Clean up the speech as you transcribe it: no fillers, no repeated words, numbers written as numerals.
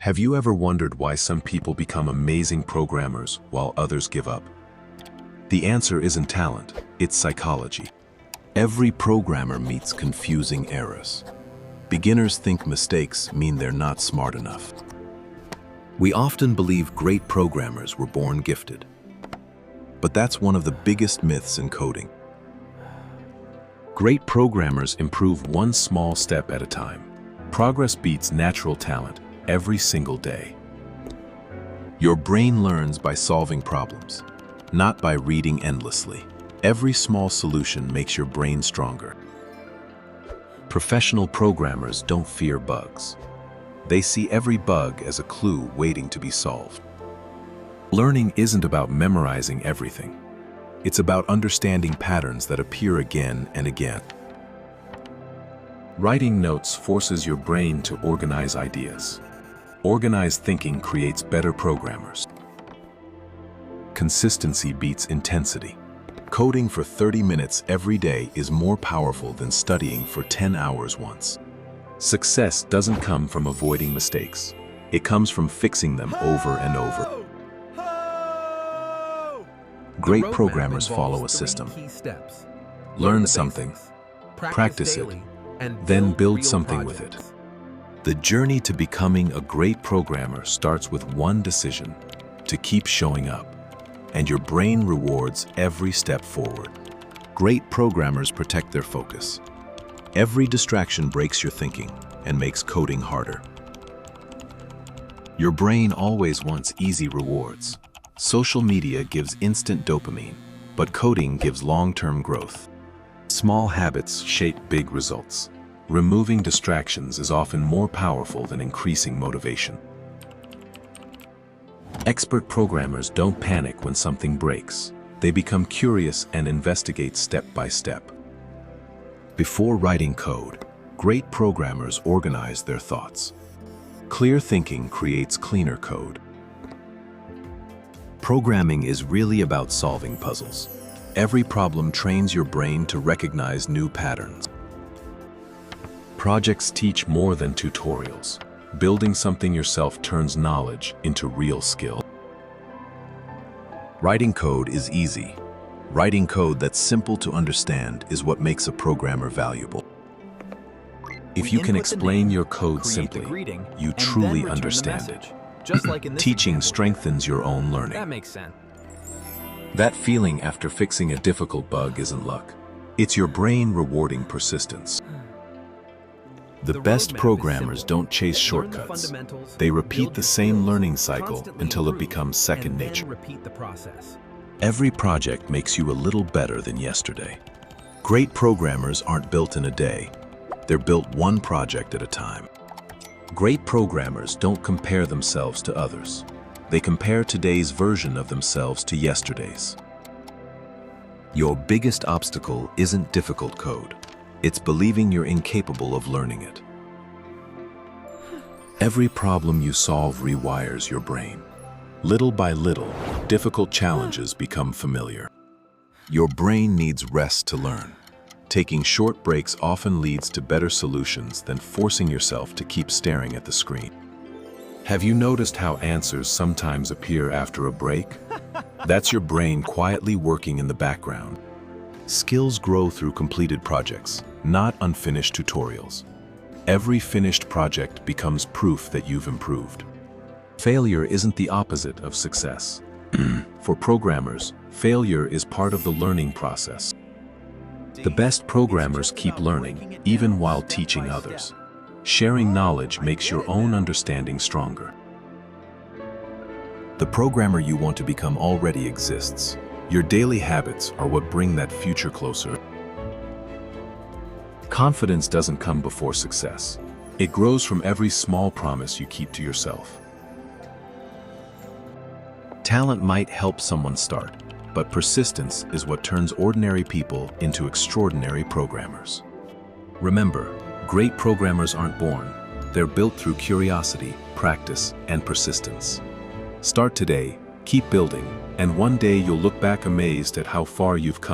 Have you ever wondered why some people become amazing programmers while others give up? The answer isn't talent, it's psychology. Every programmer meets confusing errors. Beginners think mistakes mean they're not smart enough. We often believe great programmers were born gifted. But that's one of the biggest myths in coding. Great programmers improve one small step at a time. Progress beats natural talent every single day. Your brain learns by solving problems, not by reading endlessly. Every small solution makes your brain stronger. Professional programmers don't fear bugs. They see every bug as a clue waiting to be solved. Learning isn't about memorizing everything. It's about understanding patterns that appear again and again. Writing notes forces your brain to organize ideas. Organized thinking creates better programmers. Consistency beats intensity. Coding for 30 minutes every day is more powerful than studying for 10 hours once. Success doesn't come from avoiding mistakes. It comes from fixing them over and over. Great programmers follow a system. Learn something, practice it, then build something with it. The journey to becoming a great programmer starts with one decision: to keep showing up. And your brain rewards every step forward. Great programmers protect their focus. Every distraction breaks your thinking and makes coding harder. Your brain always wants easy rewards. Social media gives instant dopamine, but coding gives long-term growth. Small habits shape big results. Removing distractions is often more powerful than increasing motivation. Expert programmers don't panic when something breaks. They become curious and investigate step by step. Before writing code, great programmers organize their thoughts. Clear thinking creates cleaner code. Programming is really about solving puzzles. Every problem trains your brain to recognize new patterns. Projects teach more than tutorials. Building something yourself turns knowledge into real skill. Writing code is easy. Writing code that's simple to understand is what makes a programmer valuable. If you can explain your code simply, you truly understand it. Teaching strengthens your own learning. That makes sense. That feeling after fixing a difficult bug isn't luck. It's your brain rewarding persistence. The best programmers don't chase shortcuts. They repeat the same learning cycle until it becomes second nature. Every project makes you a little better than yesterday. Great programmers aren't built in a day. They're built one project at a time. Great programmers don't compare themselves to others. They compare today's version of themselves to yesterday's. Your biggest obstacle isn't difficult code. It's believing you're incapable of learning it. Every problem you solve rewires your brain. Little by little, difficult challenges become familiar. Your brain needs rest to learn. Taking short breaks often leads to better solutions than forcing yourself to keep staring at the screen. Have you noticed how answers sometimes appear after a break? That's your brain quietly working in the background. Skills grow through completed projects, not unfinished tutorials. Every finished project becomes proof that you've improved. Failure isn't the opposite of success. For programmers, failure is part of the learning process. The best programmers keep learning, even while teaching others. Sharing knowledge makes your own understanding stronger. The programmer you want to become already exists. Your daily habits are what bring that future closer. Confidence doesn't come before success. It grows from every small promise you keep to yourself. Talent might help someone start, but persistence is what turns ordinary people into extraordinary programmers. Remember, great programmers aren't born. They're built through curiosity, practice, and persistence. Start today, keep building, and one day you'll look back amazed at how far you've come.